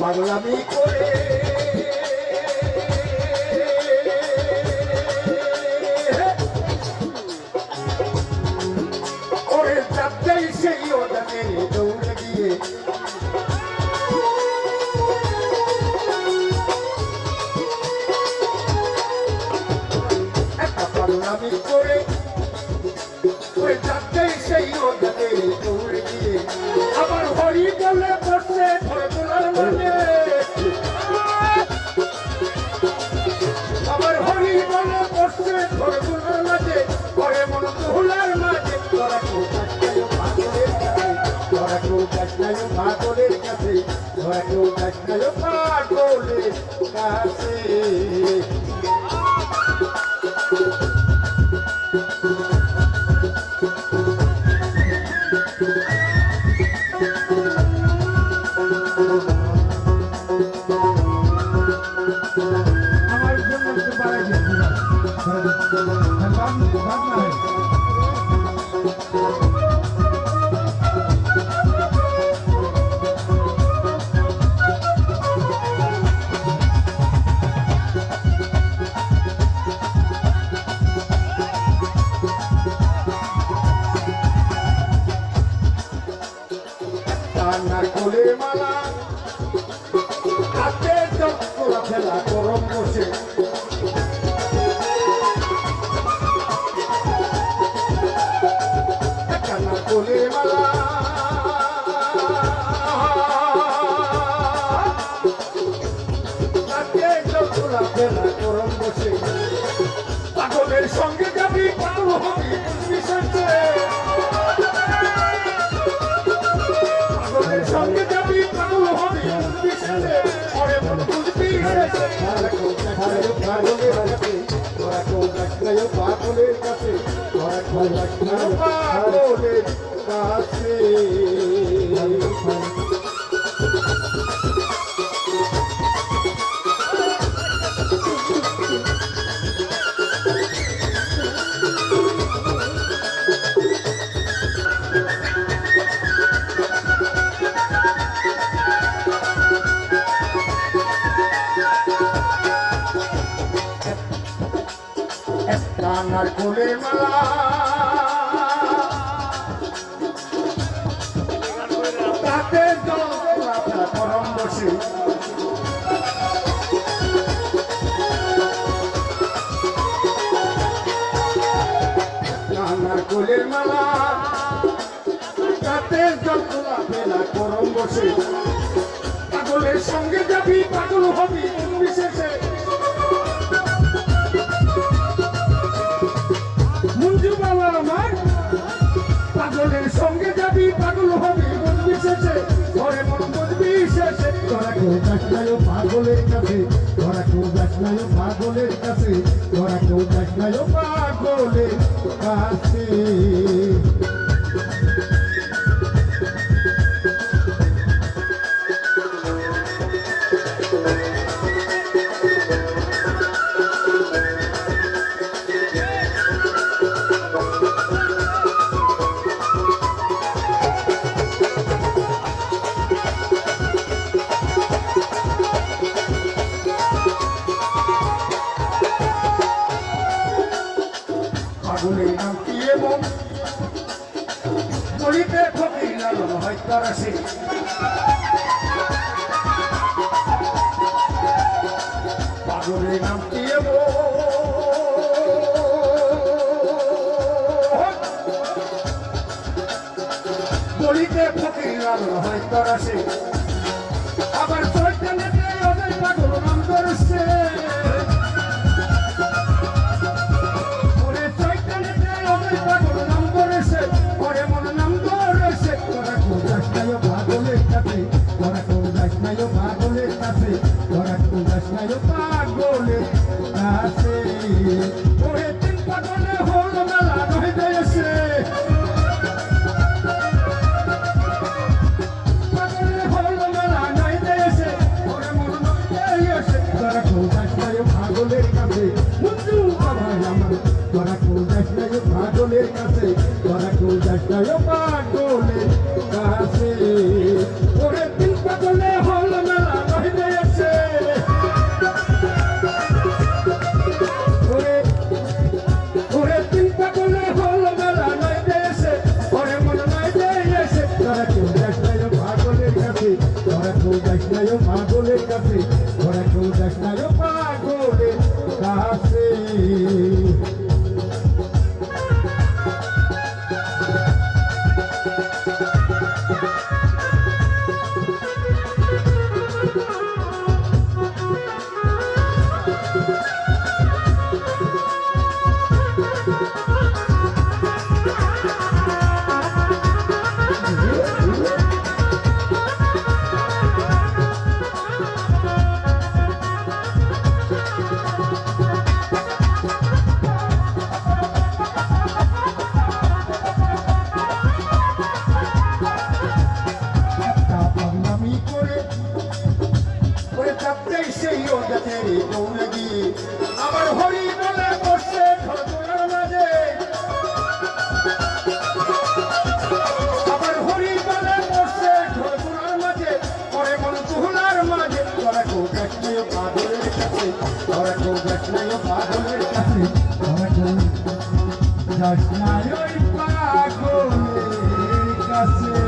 পাগলামি করে ওরে যাত্রাই সেই ওদানে দৌড়ে গিয়ে পাগলামি করে ওরে যাত্রাই সেই ওদানে দৌড়ে গিয়ে আবার হরি বলে বসে ধরে তোলার মানে আবার হরি বলে বসে ধরে তোলার মাঝে করে মন তোলার মাঝে তোরা কেউ কাজটাই পাগলের কাছে তোরা কেউ কাজটাই পাগলের কাছে তোরা কেউ কাজটাই পাগলের কাছে ফুলের মালা হাতে চক্করা ফেলা গরম বসে কান্না ফুলের মালা হাতে চক্করা ফেলা গরম বসে পাগলের সঙ্গে যাবি পাগল হবি বিশেষে সঙ্গে যাবি পাগল হবি বিশেষে পরে মন বুঝবি পাগলের কাছে তোরা কেউ কাছে পাগলের কাছে তোরা কেউ পাগলের কাছে কানার ফুলের মালা তাতে গরম বসে কানার ফুলের মালা তাতে জলতলা ফেলা গরম বসে পাগলের সঙ্গে যাবি পাগল হবি বিশেষে পাগলের সঙ্গে যাবি পাগল হবি মন বিশেষে ঘরে মন বুঝবি শেষে তোরা কেউ যাস নাই পাগলের কাছে তোরা কেউ যাস নাই পাগলের কাছে তোরা কেউ যাস নাই পাগলের কাছে পাগলের নাম কি এবং গলিতে ফকির লালন হয় তারা সে পাগলের নাম কি এবং গলিতে ফকির লালন হয় তারা সে আবার চৈতন্যতে ওদের পাগল নাম ধরছে পাগলের কাছে তোরা কেউ যাস নাই পাগলের কাছে তোরা কেউ যাস নাই পাগলের কাছে ওরে তিন পাগলে হল মেলা নয় দেশে পাগলে হল মেলা নয় দেশে ওরে মন নয় তোরা কেউ যাস নাই পাগলের কাছে বন্ধু ভাই আমার তোরা কেউ যাস নাই পাগলের কাছে তোরা কেউ যাস নাই পাগলের কাছে ওরে তিন পাগলে হল মেলা পাগলের কাছে ধরা কেউ যাস না ওই পাগলের কাছে